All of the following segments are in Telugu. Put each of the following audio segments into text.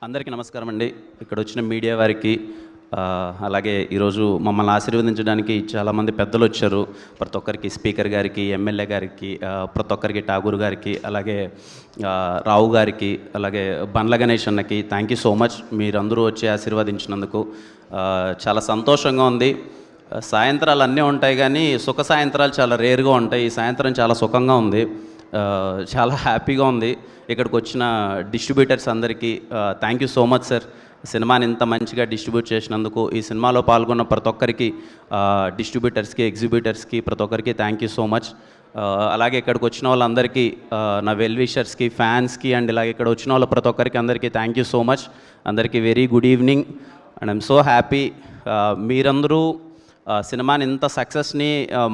అందరికీ నమస్కారం అండి. ఇక్కడ వచ్చిన మీడియా వారికి అలాగే ఈరోజు మమ్మల్ని ఆశీర్వదించడానికి చాలామంది పెద్దలు వచ్చారు. ప్రతి ఒక్కరికి స్పీకర్ గారికి, ఎమ్మెల్యే గారికి, ప్రతి ఒక్కరికి ఠాగూర్ గారికి, అలాగే రావు గారికి, అలాగే బండ్ల గణేష్ అన్నకి థ్యాంక్ యూ సో మచ్. మీరందరూ వచ్చి ఆశీర్వదించినందుకు చాలా సంతోషంగా ఉంది. సాయంత్రాలు అన్నీ ఉంటాయి కానీ సుఖ సాయంత్రాలు చాలా రేరుగా ఉంటాయి. ఈ సాయంత్రం చాలా సుఖంగా ఉంది, చాలా హ్యాపీగా ఉంది. ఇక్కడికి వచ్చిన డిస్ట్రిబ్యూటర్స్ అందరికీ thank you so much sir. సినిమాని ఇంత మంచిగా డిస్ట్రిబ్యూట్ చేసినందుకు, ఈ సినిమాలో పాల్గొన్న ప్రతి ఒక్కరికి, డిస్ట్రిబ్యూటర్స్కి, ఎగ్జిబ్యూటర్స్కి, ప్రతి ఒక్కరికి థ్యాంక్ యూ సో మచ్. అలాగే ఇక్కడికి వచ్చిన వాళ్ళందరికీ, నా వెల్ విషర్స్కి, ఫ్యాన్స్కి, అండ్ ఇలాగే ఇక్కడ వచ్చిన వాళ్ళ ప్రతి ఒక్కరికి అందరికీ థ్యాంక్ యూ సో మచ్. అందరికీ very good evening and I'm so happy. మీరందరూ సినిమాని ఇంత సక్సెస్ని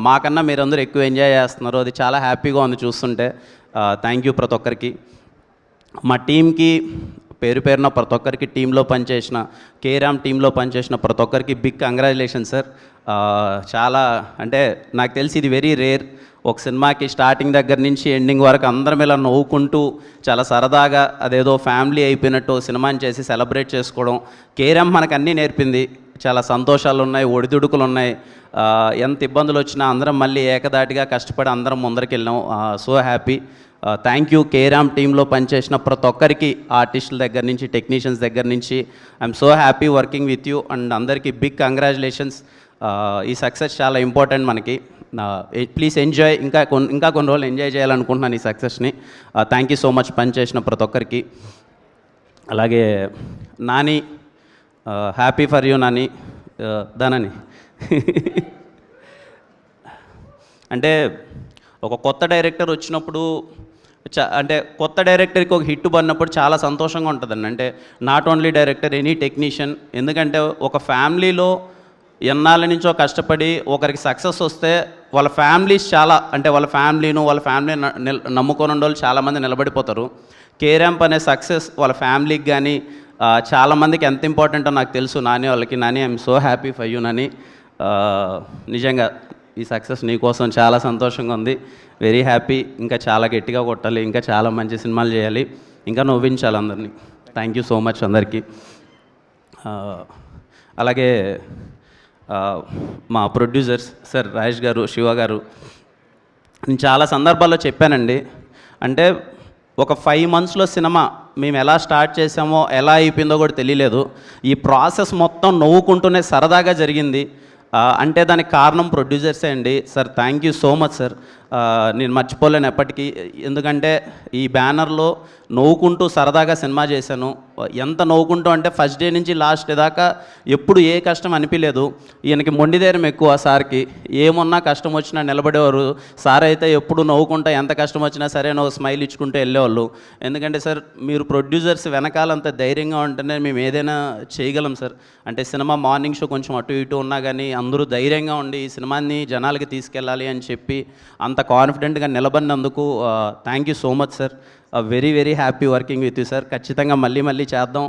మాకన్నా మీరందరూ ఎక్కువ ఎంజాయ్ చేస్తున్నారు. అది చాలా హ్యాపీగా ఉంది చూస్తుంటే. థ్యాంక్ యూ ప్రతి ఒక్కరికి. మా టీంకి పేరు పేరున ప్రతి ఒక్కరికి, టీంలో పనిచేసిన కేరామ్ టీంలో పనిచేసిన ప్రతి ఒక్కరికి బిగ్ కంగ్రాచులేషన్ సార్. చాలా అంటే నాకు తెలిసి ఇది వెరీ రేర్. ఒక సినిమాకి స్టార్టింగ్ దగ్గర నుంచి ఎండింగ్ వరకు అందరం ఇలా నవ్వుకుంటూ చాలా సరదాగా అదేదో ఫ్యామిలీ అయిపోయినట్టు సినిమాని చేసి సెలబ్రేట్ చేసుకోవడం. కేరామ్ మనకు అన్నీ నేర్పింది. చాలా సంతోషాలు ఉన్నాయి, ఒడిదుడుకులు ఉన్నాయి. ఎంత ఇబ్బందులు వచ్చినా అందరం మళ్ళీ ఏకదాటిగా కష్టపడి అందరం ముందరికి వెళ్ళాం. So happy. Thank you carrom టీంలో పనిచేసిన ప్రతి ఒక్కరికి, ఆర్టిస్టుల దగ్గర నుంచి, టెక్నీషియన్స్ దగ్గర నుంచి. I'm so happy working with you and అందరికీ బిగ్ కంగ్రాచులేషన్స్. ఈ సక్సెస్ చాలా ఇంపార్టెంట్ మనకి. Please enjoy. ఇంకా కొన్ని రోజులు ఎంజాయ్ చేయాలనుకుంటున్నాను ఈ సక్సెస్ని. థ్యాంక్ యూ సో మచ్ పనిచేసిన ప్రతి ఒక్కరికి. అలాగే Nani, happy for you Nani. దానని అంటే ఒక కొత్త డైరెక్టర్ వచ్చినప్పుడు, అంటే కొత్త డైరెక్టర్కి ఒక హిట్ పడినప్పుడు చాలా సంతోషంగా ఉంటుందండి. అంటే not only director, any technician. ఎందుకంటే ఒక ఫ్యామిలీలో ఎన్నాళ్ళ నుంచో కష్టపడి ఒకరికి సక్సెస్ వస్తే వాళ్ళ ఫ్యామిలీస్ చాలా, అంటే వాళ్ళ ఫ్యామిలీ నమ్ముకొని ఉండే వాళ్ళు చాలామంది నిలబడిపోతారు. కేరాంప్ అనే సక్సెస్ వాళ్ళ ఫ్యామిలీకి కానీ చాలామందికి ఎంత ఇంపార్టెంటో నాకు తెలుసు. నాని వాళ్ళకి. Nani, I'm so happy for you Nani. నిజంగా ఈ సక్సెస్ నీకోసం చాలా సంతోషంగా ఉంది. Very happy. ఇంకా చాలా గట్టిగా కొట్టాలి, ఇంకా చాలా మంచి సినిమాలు చేయాలి, ఇంకా నవ్వించాలి అందరినీ. థ్యాంక్ యూ సో మచ్ అందరికీ. అలాగే మా ప్రొడ్యూసర్స్ సార్ రాజేష్ గారు, శివ గారు. నేను చాలా సందర్భాల్లో చెప్పానండి, అంటే ఒక 5 monthsలో సినిమా మేము ఎలా స్టార్ట్ చేసామో ఎలా అయిపోయిందో కూడా తెలియలేదు. ఈ ప్రాసెస్ మొత్తం నవ్వుకుంటూనే సరదాగా జరిగింది. అంటే దానికి కారణం ప్రొడ్యూసర్సే అండి. Sir thank you so much sir. నేను మర్చిపోలేను ఎప్పటికీ. ఎందుకంటే ఈ బ్యానర్లో నవ్వుకుంటూ సరదాగా సినిమా చేశాను. ఎంత నవ్వుకుంటూ అంటే ఫస్ట్ డే నుంచి లాస్ట్ డే దాకా ఎప్పుడు ఏ కష్టం అనిపించలేదు. ఈయనకి మొండిధైర్యం ఎక్కువ సార్కి. ఏమున్నా కష్టం వచ్చినా నిలబడేవారు. సార్ అయితే ఎప్పుడు నవ్వుకుంటా, ఎంత కష్టం వచ్చినా సరే నువ్వు స్మైల్ ఇచ్చుకుంటూ వెళ్ళేవాళ్ళు. ఎందుకంటే సార్ మీరు ప్రొడ్యూసర్స్ వెనకాలంత ధైర్యంగా ఉంటేనే మేము ఏదైనా చేయగలం సార్. అంటే సినిమా మార్నింగ్ షో కొంచెం అటు ఇటు ఉన్నా కానీ అందరూ ధైర్యంగా ఉండి ఈ సినిమాని జనాలకి తీసుకెళ్ళాలి అని చెప్పి అంత కాన్ఫిడెంట్గా నిలబడినందుకు thank you so much sir. Very very happy working with you sir. ఖచ్చితంగా మళ్ళీ చేద్దాం.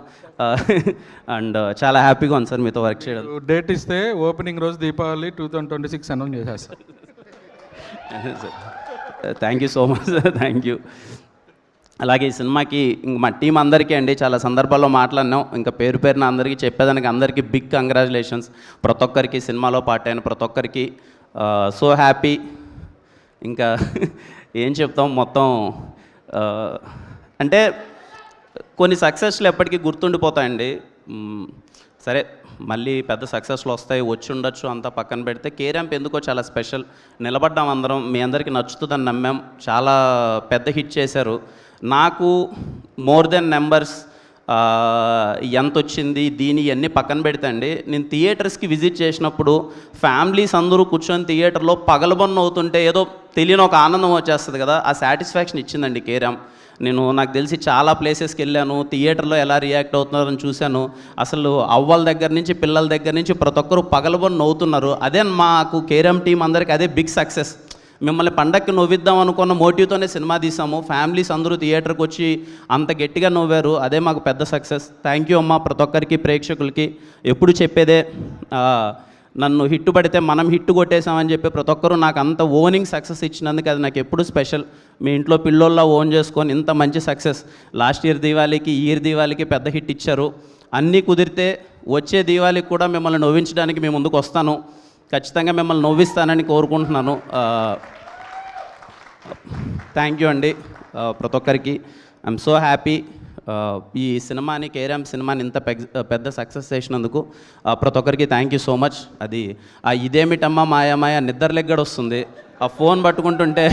అండ్ చాలా హ్యాపీగా ఉంది సార్ మీతో వర్క్ చేయడం. డేట్ ఇస్తే ఓపెనింగ్ రోజు దీపావళి 2026 అనౌన్స్ చేసేస్తారు. Thank you so much sir. Thank you. అలాగే ఈ సినిమాకి మా టీం అందరికీ అండి చాలా సందర్భాల్లో మాట్లాడినాం. ఇంకా పేరు పేరున అందరికీ చెప్పేదానికి అందరికీ బిగ్ కంగ్రాచులేషన్స్. ప్రతి ఒక్కరికి, సినిమాలో పార్ట్ అయిన ప్రతి ఒక్కరికి సో హ్యాపీ. ఇంకా ఏం చెప్తాం, మొత్తం అంటే కొన్ని సక్సెస్లు ఎప్పటికీ గుర్తుండిపోతాయండి. సరే మళ్ళీ పెద్ద సక్సెస్లు వస్తాయి, వచ్చి ఉండొచ్చు, అంతా పక్కన పెడితే కేరాంప్ ఎందుకో చాలా స్పెషల్. నిలబడ్డాం అందరం, మీ అందరికీ నచ్చుతుందని నమ్మాం. చాలా పెద్ద హిట్ చేశారు. నాకు మోర్ దెన్ నెంబర్స్ ఎంత వచ్చింది దీని ఇవన్నీ పక్కన పెడితే అండి, నేను థియేటర్స్కి విజిట్ చేసినప్పుడు ఫ్యామిలీస్ అందరూ కూర్చొని థియేటర్లో పగలబొన్న అవుతుంటే ఏదో తెలియని ఒక ఆనందం వచ్చేస్తుంది కదా, ఆ సాటిస్ఫాక్షన్ ఇచ్చిందండి కేరాంప్. నాకు తెలిసి చాలా ప్లేసెస్కి వెళ్ళాను, థియేటర్లో ఎలా రియాక్ట్ అవుతున్నారని చూశాను. అసలు అవ్వల దగ్గర నుంచి పిల్లల దగ్గర నుంచి ప్రతి ఒక్కరు పగలబొన్న నవ్వుతున్నారు. అదే మాకు కేరాంప్ టీం అందరికీ అదే బిగ్ సక్సెస్. మిమ్మల్ని పండక్కి నవ్విద్దాం అనుకున్న మోటివ్తోనే సినిమా తీసాము. ఫ్యామిలీస్ అందరూ థియేటర్కి వచ్చి అంత గట్టిగా నవ్వారు. అదే మాకు పెద్ద సక్సెస్. థ్యాంక్ యూ అమ్మా ప్రతి ఒక్కరికి, ప్రేక్షకులకి. ఎప్పుడు చెప్పేదే నన్ను హిట్ పడితే మనం హిట్ కొట్టేసామని చెప్పి ప్రతి ఒక్కరూ నాకు అంత ఓనింగ్ సక్సెస్ ఇచ్చినందుకు అది నాకు ఎప్పుడు స్పెషల్. మీ ఇంట్లో పిల్లోల్లా ఓన్ చేసుకొని ఇంత మంచి సక్సెస్ లాస్ట్ ఇయర్ దీవాళికి ఈ ఇయర్ దీవాళికి పెద్ద హిట్ ఇచ్చారు. అన్నీ కుదిరితే వచ్చే దీవాళికి కూడా మిమ్మల్ని నవ్వించడానికి మేము ముందుకు వస్తాను. ఖచ్చితంగా మిమ్మల్ని నవ్విస్తానని కోరుకుంటున్నాను. థ్యాంక్ యూ అండి ప్రతి ఒక్కరికి. ఐఎమ్ సో హ్యాపీ ఈ సినిమాని కేరామ్ సినిమాని ఇంత పెద్ద సక్సెస్ చేసినందుకు ప్రతి ఒక్కరికి థ్యాంక్ యూ సో మచ్. అది ఇదేమిటమ్మా మాయా నిద్రలెగ్గడ వస్తుంది. ఆ ఫోన్ పట్టుకుంటుంటే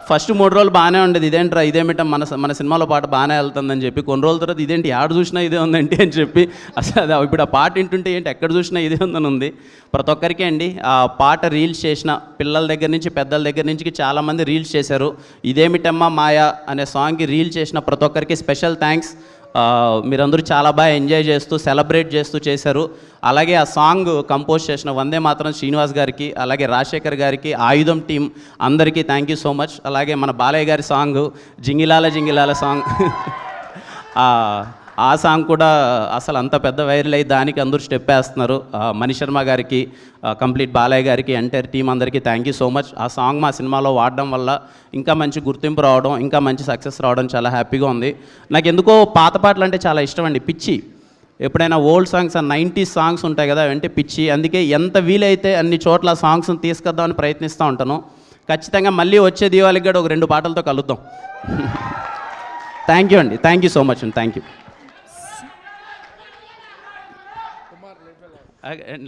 ఫస్ట్ 3 రోజులు బాగానే ఉండేది, ఇదేంట్రా ఇదేమిటం మన సినిమాలో పాట బాగానే వెళ్తుందని చెప్పి, కొన్ని రోజుల తర్వాత ఇదేంటి ఆడ చూసినా ఇదే ఉందండి అని చెప్పి అసలు అది ఇప్పుడు ఆ పాట వింటుంటే ఏంటి ఎక్కడ చూసినా ఇదే ఉందని ఉంది. ప్రతి ఒక్కరికి అండి ఆ పాట రీల్స్ చేసిన పిల్లల దగ్గర నుంచి పెద్దల దగ్గర నుంచి చాలామంది రీల్స్ చేశారు. ఇదేమిటమ్మా మాయా అనే సాంగ్కి రీల్ చేసిన ప్రతి ఒక్కరికి స్పెషల్ థ్యాంక్స్. మీరందరూ చాలా బాగా ఎంజాయ్ చేస్తూ సెలబ్రేట్ చేస్తూ చేశారు. అలాగే ఆ సాంగ్ కంపోజ్ చేసిన వందే మాత్రం శ్రీనివాస్ గారికి, అలాగే రాజశేఖర్ గారికి, ఆయుధం టీం అందరికీ థ్యాంక్ యూ సో మచ్. అలాగే మన బాలయ్య గారి సాంగ్ జింగిలాల సాంగ్ ఆ సాంగ్ కూడా అసలు అంత పెద్ద వైరల్ అయ్యి దానికి అందరూ స్టెప్ వేస్తున్నారు. మణిశర్మ గారికి, కంప్లీట్ బాలయ్య గారికి, ఎంటైర్ టీం అందరికీ థ్యాంక్ యూ సో మచ్. ఆ సాంగ్ మా సినిమాలో వాడడం వల్ల ఇంకా మంచి గుర్తింపు రావడం, ఇంకా మంచి సక్సెస్ రావడం చాలా హ్యాపీగా ఉంది. నాకు ఎందుకో పాత పాటలు అంటే చాలా ఇష్టం అండి, పిచ్చి. ఎప్పుడైనా ఓల్డ్ సాంగ్స్ 90s సాంగ్స్ ఉంటాయి కదా అంటే పిచ్చి. అందుకే ఎంత వీలైతే అన్ని చోట్ల సాంగ్స్ని తీసుకొద్దామని ప్రయత్నిస్తూ ఉంటాను. ఖచ్చితంగా మళ్ళీ వచ్చే దీవాళికి కూడా ఒక 2 పాటలతో కలుద్దాం. థ్యాంక్ యూ అండి, థ్యాంక్ యూ సో మచ్ అండి, థ్యాంక్ యూ.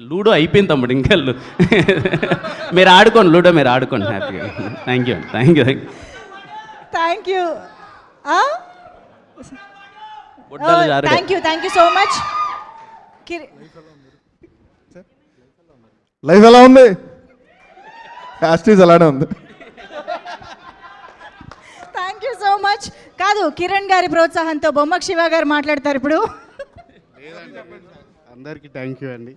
లూడో అయిపోయింది తమ్ముడు, ఇంకా మీరు ఆడుకోండి, లూడో మీరు ఆడుకోండి హ్యాపీగా. థ్యాంక్ యూ అండి, థ్యాంక్ యూ థ్యాంక్ యూ బుడ్డలు thank you so much. Life ఎలా ఉంది? యాస్టీస్ అలానే ఉంది. Thank you so much. కాదు, కిరణ్ గారి ప్రోత్సాహంతో బొమ్మక్ శివ గారు మాట్లాడతారు ఇప్పుడు. అందరికీ థ్యాంక్ యూ అండి.